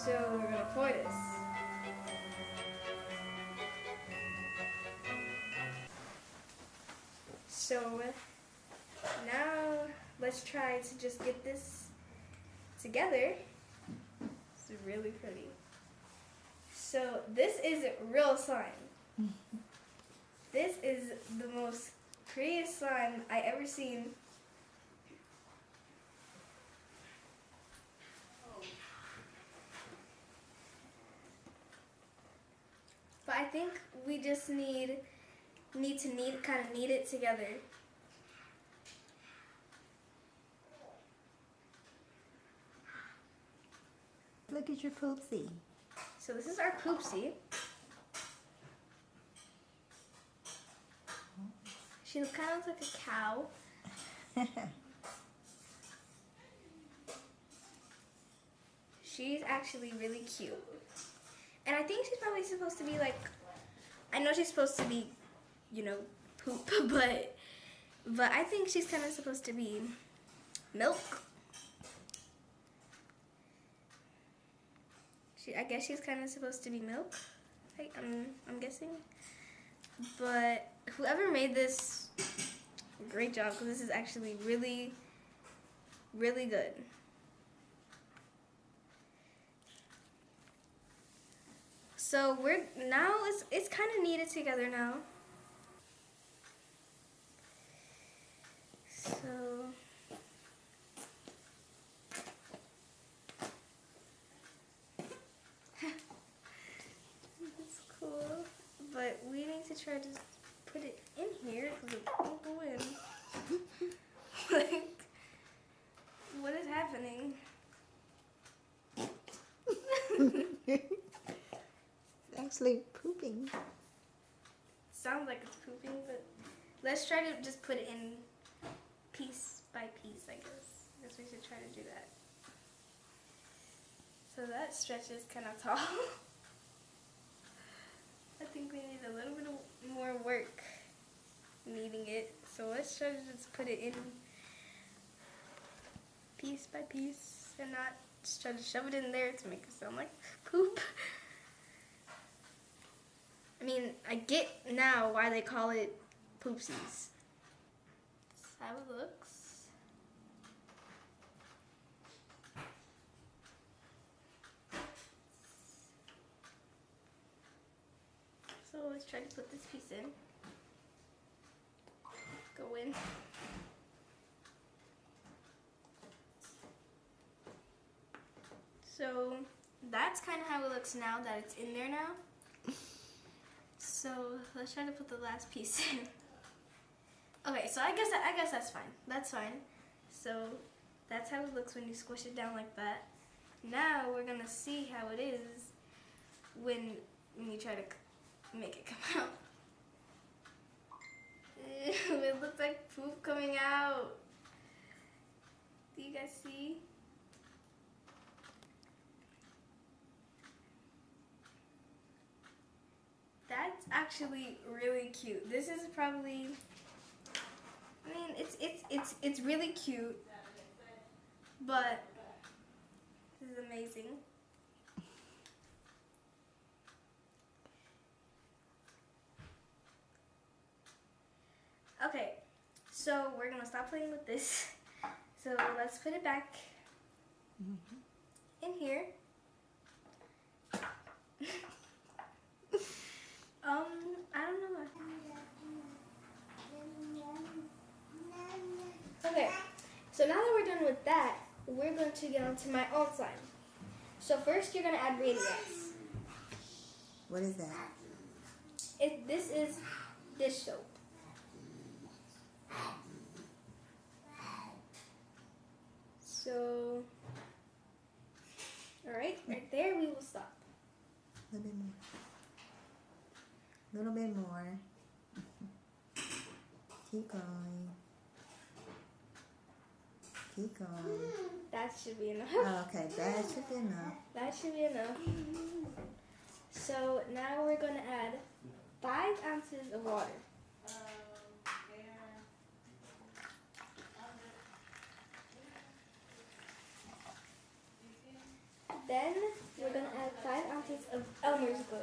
So we're gonna pour this. So now let's try to just get this together. It's really pretty. So this is real slime. This is the most prettiest slime I ever seen. But I think we just need to kind of knead it together. Look at your Poopsie. So this is our Poopsie. She kind of looks like a cow. She's actually really cute. And I think she's probably supposed to be like, I know she's supposed to be, you know, poop, but I think she's kind of supposed to be milk. I guess she's kind of supposed to be milk. I'm guessing. But whoever made this, great job, because this is actually really, really good. So it's kind of kneaded together now. So it's cool, but we need to try to put it in here because it won't go in. Like, what is happening? It's actually pooping. Sounds like it's pooping, but let's try to just put it in piece by piece, I guess. I guess we should try to do that. So that stretches kind of tall. I think we need a little bit more work kneading it. So let's try to just put it in piece by piece and not just try to shove it in there to make it sound like poop. I mean, I get now why they call it Poopsies. That's how it looks. So let's try to put this piece in. Go in. So that's kind of how it looks now that it's in there now. So let's try to put the last piece in. Okay, so I guess that's fine. That's fine. So that's how it looks when you squish it down like that. Now we're gonna see how it is when you try to make it come out. Ew, it looks like poop coming out. Do you guys see? That's actually really cute. This is probably, I mean, it's really cute, but this is amazing. Okay, so we're gonna stop playing with this. So let's put it back in here. I don't know. Okay, so now that we're done with that, we're going to get onto my own slime. So first you're going to add Radiance. What is that? This is dish soap. So, alright, right there we will stop. A little bit more. A little bit more. Keep going. Keep going. That should be enough. Oh, okay, that should be enough. That should be enough. So now we're going to add 5 ounces of water. Then we're going ingredients of Elmer's glue.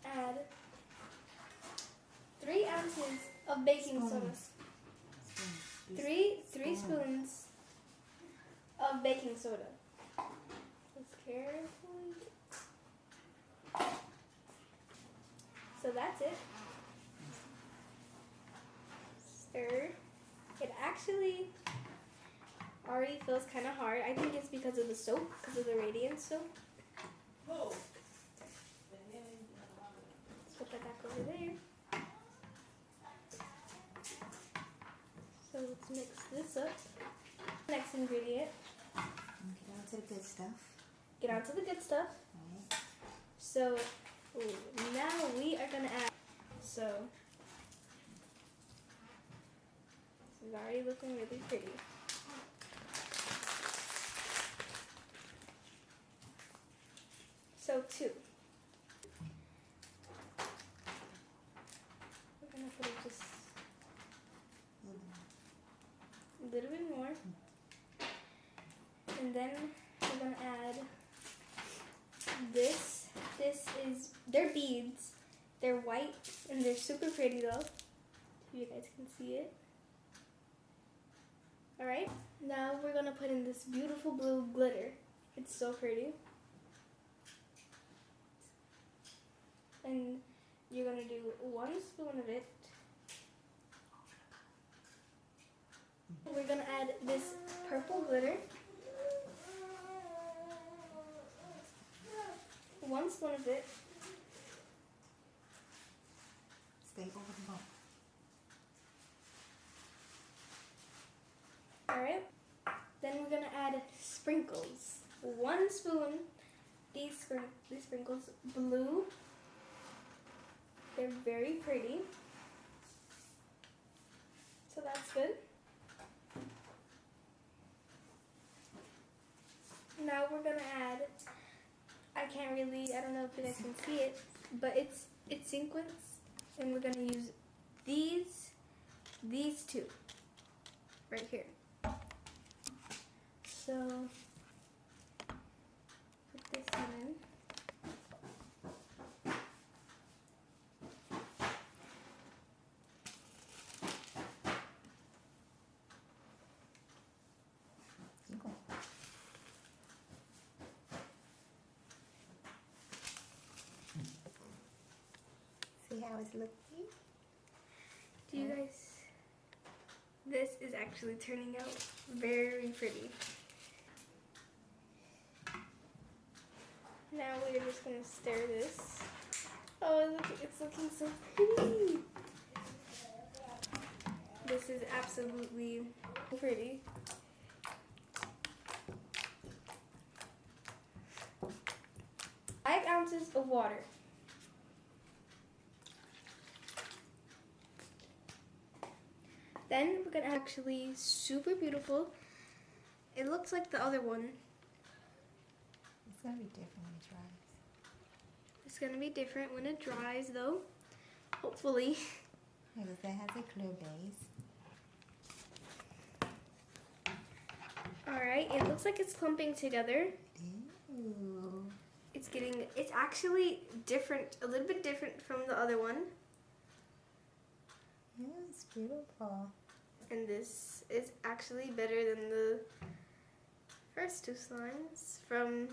Add 3 ounces of baking soda. Three spoons of baking soda. Just carefully. So that's it. Stir. It actually already feels kind of hard. I think it's because of the soap, because of the radiant soap. Let's put that back over there. So let's mix this up. Next ingredient. Get on to the good stuff. Get on to the good stuff. Right. So now we are gonna add. So this is already looking really pretty. So 2. We're gonna put it just a little bit more. And then we're gonna add this. They're beads. They're white and they're super pretty though. If you guys can see it. Alright, now we're gonna put in this beautiful blue glitter. It's so pretty. And you're gonna do 1 spoon of it. We're gonna add this purple glitter. 1 spoon of it. Stay over the bone. Alright. Then we're gonna add sprinkles. 1 spoon. These sprinkles, blue. They're very pretty. So that's good. Now we're gonna add, I don't know if you guys can see it, but it's sequins, and we're gonna use these 2 right here. So put this in. See how it's looking? Do you guys, this is actually turning out very pretty. Now we're just gonna stir this. Oh, look, it's looking so pretty. This is absolutely pretty. Five ounces of water. Then we're gonna actually super beautiful. It looks like the other one. It's gonna be different when it dries. It's gonna be different when it dries though. Hopefully. Because that has a clear base. Alright, it looks like it's clumping together. Ooh. It's actually different, a little bit different from the other one. Yeah, it's beautiful. And this is actually better than the first 2 slimes from,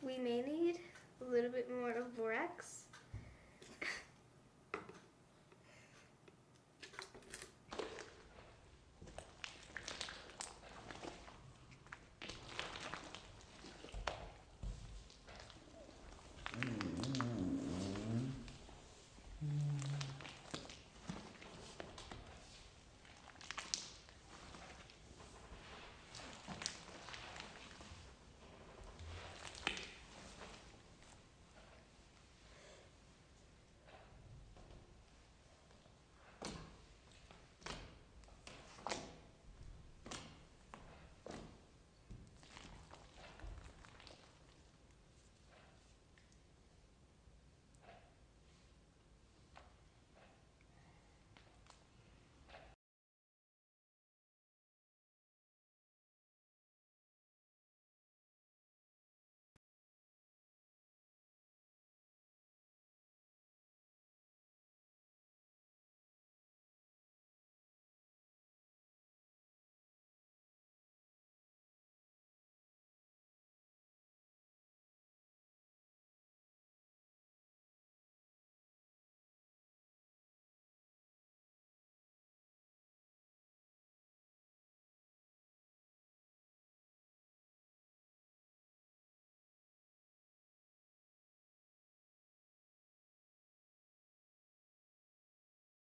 we may need a little bit more of borax.